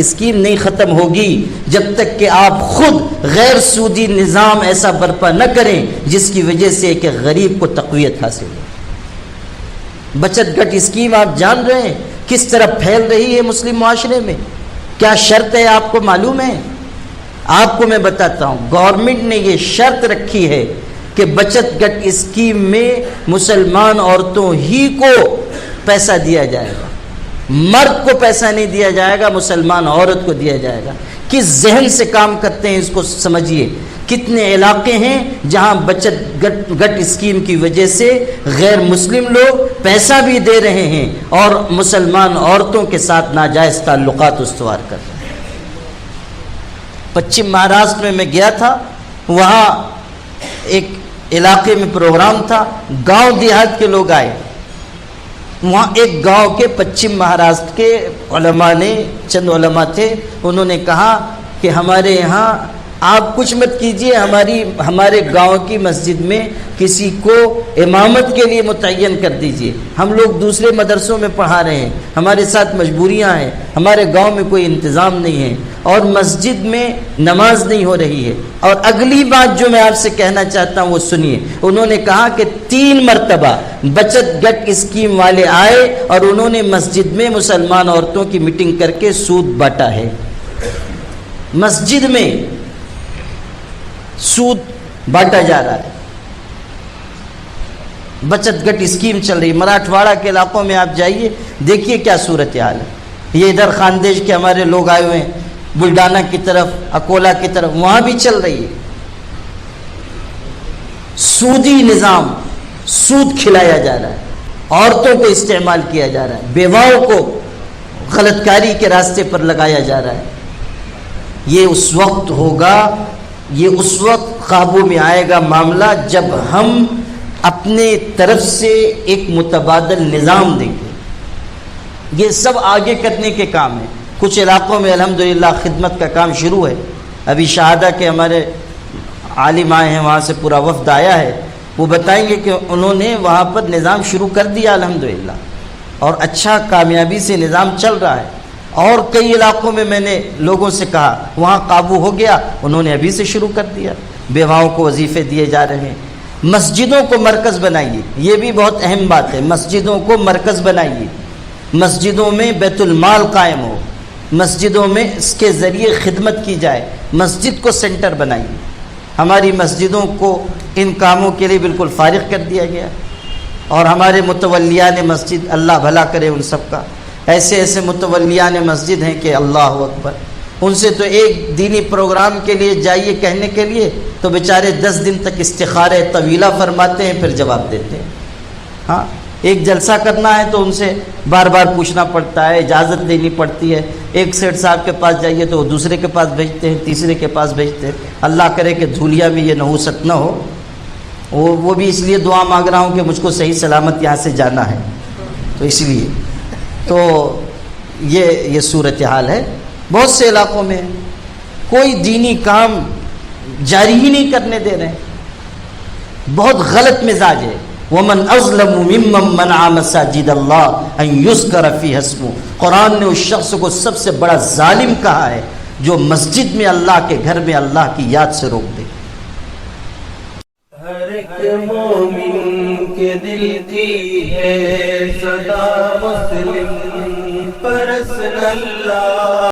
Scheme نہیں ختم ہوگی جب تک کہ آپ خود غیر سودی نظام ایسا برپا نہ کریں جس کی وجہ سے کہ غریب کو تقویت حاصل ہو۔ بچت گٹ اسکیم آپ جان رہے ہیں کس طرح پھیل رہی ہے مسلم معاشرے میں، کیا شرط ہے آپ کو معلوم ہے؟ آپ کو میں بتاتا ہوں، گورنمنٹ نے یہ شرط رکھی ہے کہ بچت گٹ اسکیم میں مسلمان عورتوں ہی کو پیسہ دیا جائے گا، مرد کو پیسہ نہیں دیا جائے گا، مسلمان عورت کو دیا جائے گا۔ کس ذہن سے کام کرتے ہیں اس کو سمجھیے۔ کتنے علاقے ہیں جہاں بچت گٹ اسکیم کی وجہ سے غیر مسلم لوگ پیسہ بھی دے رہے ہیں اور مسلمان عورتوں کے ساتھ ناجائز تعلقات استوار کر رہے ہیں۔ پچھم مہاراشٹر میں گیا تھا، وہاں ایک علاقے میں پروگرام تھا، گاؤں دیہات کے لوگ آئے، وہاں ایک گاؤں کے پچھم مہاراشٹر کے علماء نے، چند علماء تھے، انہوں نے کہا کہ ہمارے یہاں آپ کچھ مت کیجئے، ہمارے گاؤں کی مسجد میں کسی کو امامت کے لیے متعین کر دیجئے، ہم لوگ دوسرے مدرسوں میں پڑھا رہے ہیں، ہمارے ساتھ مجبوریاں ہیں، ہمارے گاؤں میں کوئی انتظام نہیں ہے اور مسجد میں نماز نہیں ہو رہی ہے۔ اور اگلی بات جو میں آپ سے کہنا چاہتا ہوں وہ سنیے، انہوں نے کہا کہ 3 مرتبہ بچت گٹ اسکیم والے آئے اور انہوں نے مسجد میں مسلمان عورتوں کی میٹنگ کر کے سود بانٹا ہے، مسجد میں سود بانٹا جا رہا ہے، بچت گٹ اسکیم چل رہی۔ مراٹھواڑہ کے علاقوں میں آپ جائیے، دیکھیے کیا صورتحال ہے۔ یہ ادھر خاندیش کے ہمارے لوگ آئے ہوئے ہیں، بلڈانہ کی طرف، اکولا کی طرف، وہاں بھی چل رہی ہے سودی نظام، سود کھلایا جا رہا ہے، عورتوں کو استعمال کیا جا رہا ہے، بیواؤں کو غلط کاری کے راستے پر لگایا جا رہا ہے۔ یہ اس وقت ہوگا، یہ اس وقت قابو میں آئے گا معاملہ جب ہم اپنے طرف سے ایک متبادل نظام دیں گے۔ یہ سب آگے کرنے کے کام ہیں۔ کچھ علاقوں میں الحمدللہ خدمت کا کام شروع ہے، ابھی شہادہ کے ہمارے عالم آئے ہیں، وہاں سے پورا وفد آیا ہے، وہ بتائیں گے کہ انہوں نے وہاں پر نظام شروع کر دیا الحمدللہ، اور اچھا کامیابی سے نظام چل رہا ہے۔ اور کئی علاقوں میں میں نے لوگوں سے کہا وہاں قابو ہو گیا، انہوں نے ابھی سے شروع کر دیا، بیواؤں کو وظیفے دیے جا رہے ہیں۔ مسجدوں کو مرکز بنائیے، یہ بھی بہت اہم بات ہے، مسجدوں کو مرکز بنائیے، مسجدوں میں بیت المال قائم ہو، مسجدوں میں اس کے ذریعے خدمت کی جائے، مسجد کو سینٹر بنائیے۔ ہماری مسجدوں کو ان کاموں کے لیے بالکل فارغ کر دیا گیا، اور ہمارے متولیان مسجد، اللہ بھلا کرے ان سب کا، ایسے ایسے متولیان مسجد ہیں کہ اللہ اکبر، ان سے تو ایک دینی پروگرام کے لیے جائیے کہنے کے لیے تو بیچارے 10 دن تک استخارے طویلہ فرماتے ہیں، پھر جواب دیتے ہیں۔ ہاں، ایک جلسہ کرنا ہے تو ان سے بار بار پوچھنا پڑتا ہے، اجازت لینی پڑتی ہے۔ ایک سیٹ صاحب کے پاس جائیے تو وہ دوسرے کے پاس بھیجتے ہیں، تیسرے کے پاس بھیجتے ہیں۔ اللہ کرے کہ دھولیا میں یہ نحوست نہ ہو، وہ بھی اس لیے دعا مانگ رہا ہوں کہ مجھ کو صحیح سلامت یہاں سے جانا ہے، تو اس لیے تو یہ صورتحال ہے۔ بہت سے علاقوں میں کوئی دینی کام جاری ہی نہیں کرنے دے رہے ہیں، بہت غلط مزاج ہے۔ وَمَنْ أَظْلَمُ مِمَّنْ مَنَعَ مَسَاجِدَ اللَّهِ أَنْ يُذْكَرَ فِيهَا اسْمُهُ، قرآن نے اس شخص کو سب سے بڑا ظالم کہا ہے جو مسجد میں اللہ کے گھر میں اللہ کی یاد سے روک دے۔ ہر ایک مومن کے دل کی ہے صدا مسلم پرسن اللہ۔